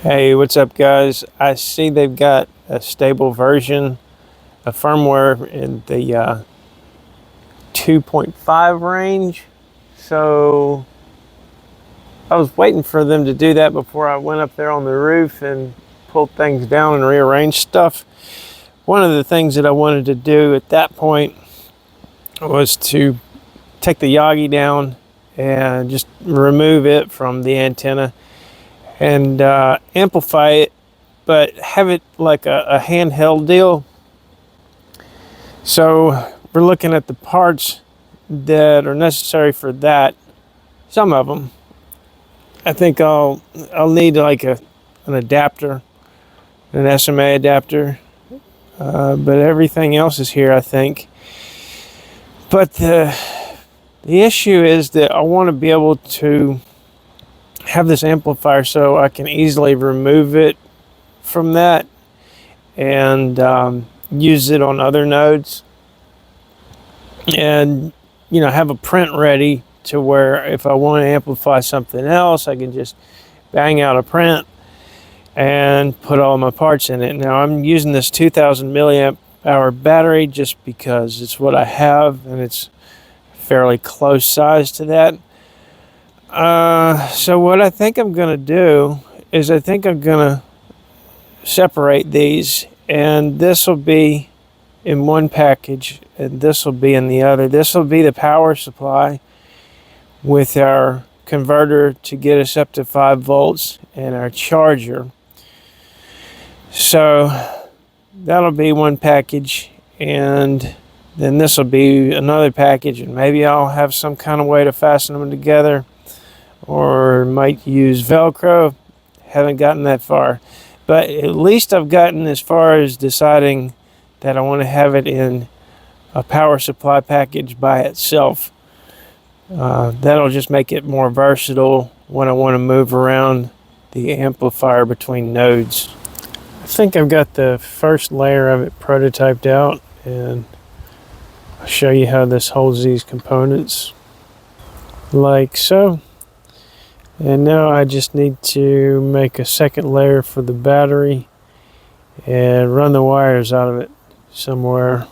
Hey, what's up guys? I see they've got a stable version of firmware in the 2.5 range. So I was waiting for them to do that before I went up there on the roof and pulled things down and rearranged stuff. One of the things that I wanted to do at that point was to take the Yagi down and just remove it from the antenna and amplify it, but have it like a handheld deal. So we're looking at the parts that are necessary for that. Some of them, I think I'll need like an adapter, an SMA adapter, but everything else is here, I think. But the issue is that I want to be able to have this amplifier so I can easily remove it from that and use it on other nodes, and have a print ready to where if I want to amplify something else, I can just bang out a print and put all my parts in it. Now I'm using this 2000 milliamp hour battery just because it's what I have and it's fairly close size to that. So what I think I'm going to do is I think I'm going to separate these, and this will be in one package and this will be in the other. This will be the power supply with our converter to get us up to 5 volts and our charger. So that'll be one package, and then this will be another package, and maybe I'll have some kind of way to fasten them together, or might use Velcro. Haven't gotten that far, but at least I've gotten as far as deciding that I want to have it in a power supply package by itself. That'll just make it more versatile when I want to move around the amplifier between nodes. I think I've got the first layer of it prototyped out, and I'll show you how this holds these components like so. And now I just need to make a second layer for the battery and run the wires out of it somewhere.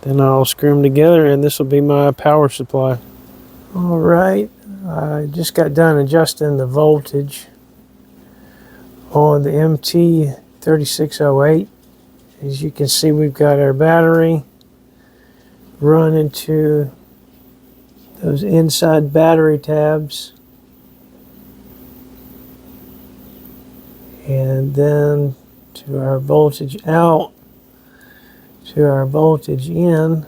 Then I'll screw them together and this will be my power supply. Alright, I just got done adjusting the voltage on the MT3608. As you can see, we've got our battery run into those inside battery tabs, and then to our voltage out, to our voltage in,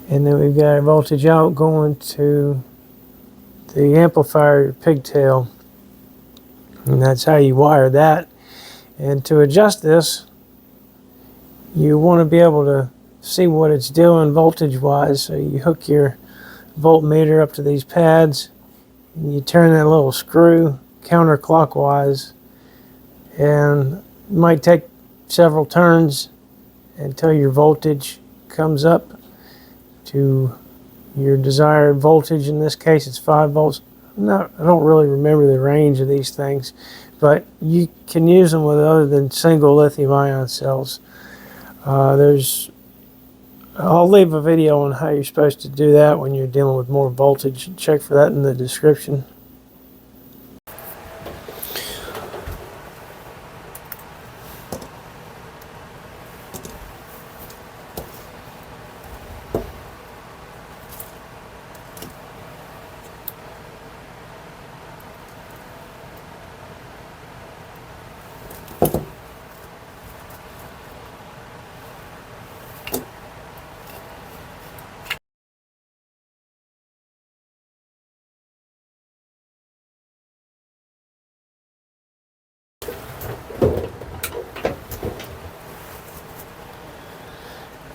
and then we've got our voltage out going to the amplifier pigtail, and that's how you wire that. And to adjust this, you want to be able to see what it's doing voltage wise, so you hook your voltmeter up to these pads and you turn that little screw counterclockwise, and it might take several turns until your voltage comes up to your desired voltage. In this case it's 5 volts. I don't really remember the range of these things, but you can use them with other than single lithium-ion cells. I'll leave a video on how you're supposed to do that when you're dealing with more voltage. Check for that in the description.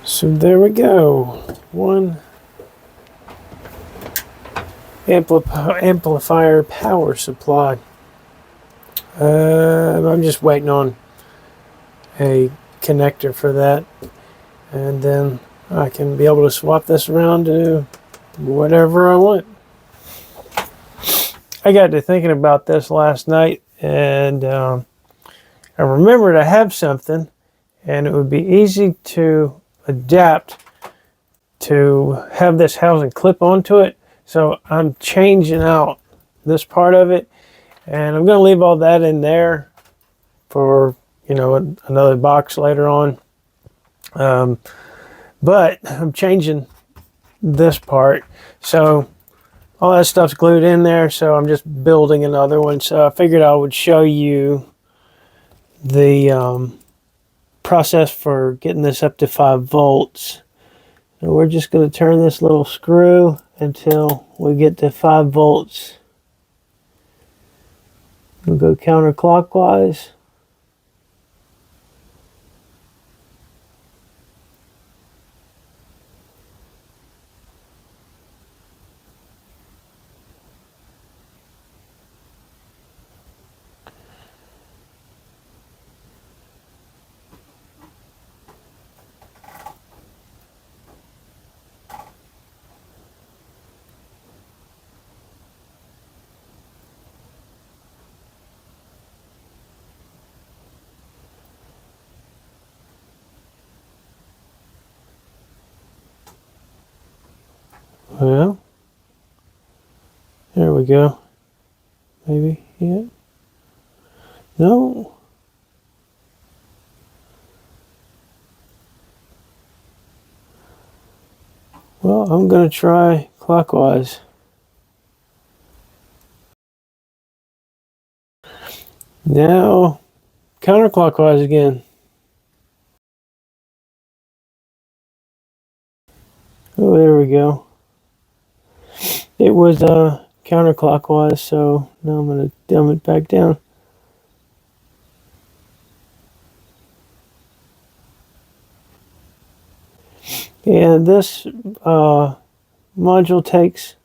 So there we go, one amplifier power supply. I'm just waiting on a connector for that, and then I can be able to swap this around to whatever I want. I got to thinking about this last night, and I remembered I have something, and it would be easy to adapt to have this housing clip onto it. So I'm changing out this part of it, and I'm going to leave all that in there for, you know, another box later on. But I'm changing this part, so all that stuff's glued in there, so I'm just building another one. So I figured I would show you the process for getting this up to 5 volts. So we're just going to turn this little screw until we get to 5 volts. We'll go counterclockwise. Well, there we go. Maybe, yeah. No. Well, I'm going to try clockwise. Now, counterclockwise again. Oh, there we go. It was counterclockwise, so now I'm going to dumb it back down. And this module takes,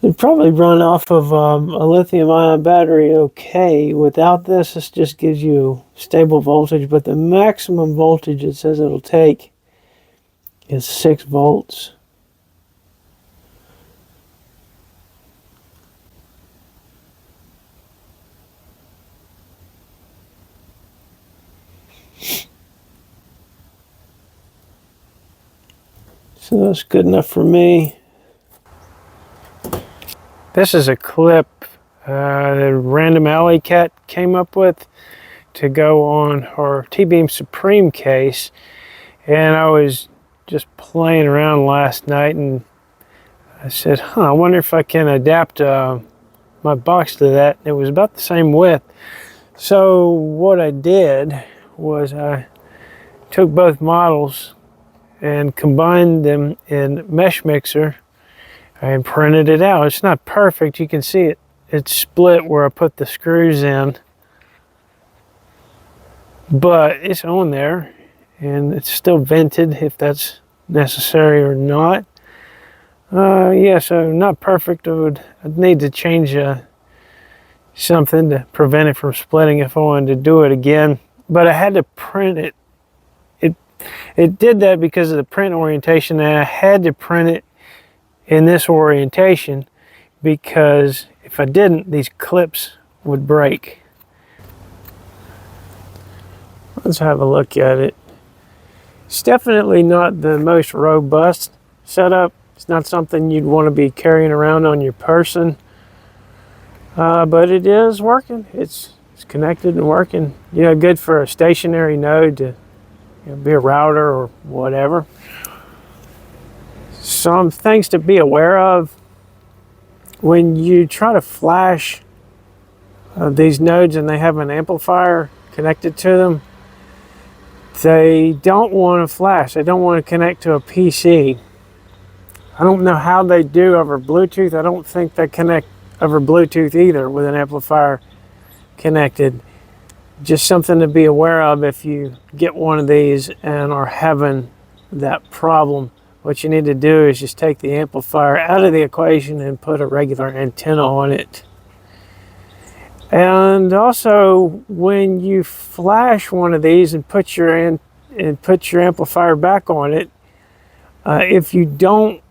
it'd probably run off of a lithium-ion battery okay. Without this, this just gives you stable voltage, but the maximum voltage it says it'll take is 6 volts. So that's good enough for me. This is a clip that Random Alley Cat came up with to go on her T-Beam Supreme case. And I was just playing around last night and I said, I wonder if I can adapt my box to that. It was about the same width. So what I did was I took both models and combined them in Mesh Mixer and printed it out. It's not perfect. You can see it. It's split where I put the screws in. But it's on there. And it's still vented if that's necessary or not. Yeah, so not perfect. I'd need to change something to prevent it from splitting if I wanted to do it again. But I had to print it. It did that because of the print orientation, and I had to print it in this orientation because if I didn't, these clips would break. Let's have a look at it. It's definitely not the most robust setup. It's not something you'd want to be carrying around on your person, but it is working. It's connected and working. You know, good for a stationary node to be a router or whatever. Some things to be aware of when you try to flash these nodes and they have an amplifier connected to them. They don't want to flash. They don't want to connect to a PC. I don't know how they do over Bluetooth. I don't think they connect over Bluetooth either with an amplifier connected. Just something to be aware of if you get one of these and are having that problem. What you need to do is just take the amplifier out of the equation and put a regular antenna on it. And also, when you flash one of these and put your amplifier back on it, if you don't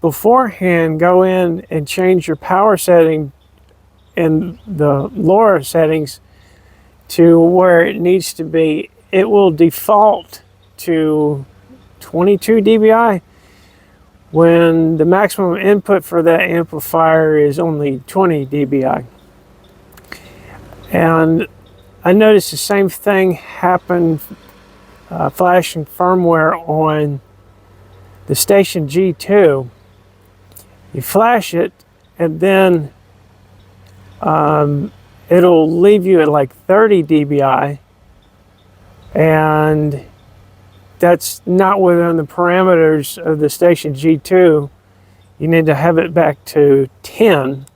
beforehand go in and change your power setting in the lower settings to where it needs to be, it will default to 22 dBi when the maximum input for that amplifier is only 20 dBi. And I noticed the same thing happen flashing firmware on the Station G2. You flash it and then it'll leave you at like 30 dBi, and that's not within the parameters of the Station G2. You need to have it back to 10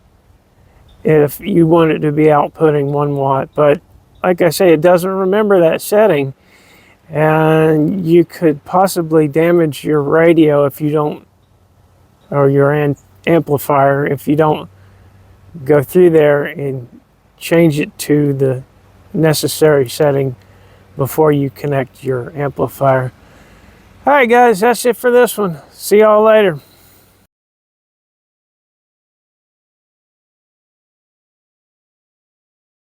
if you want it to be outputting 1 watt. But like I say, it doesn't remember that setting, and you could possibly damage your radio if you don't, or your amplifier, if you don't go through there and change it to the necessary setting before you connect your amplifier. All right, guys, that's it for this one. See y'all later.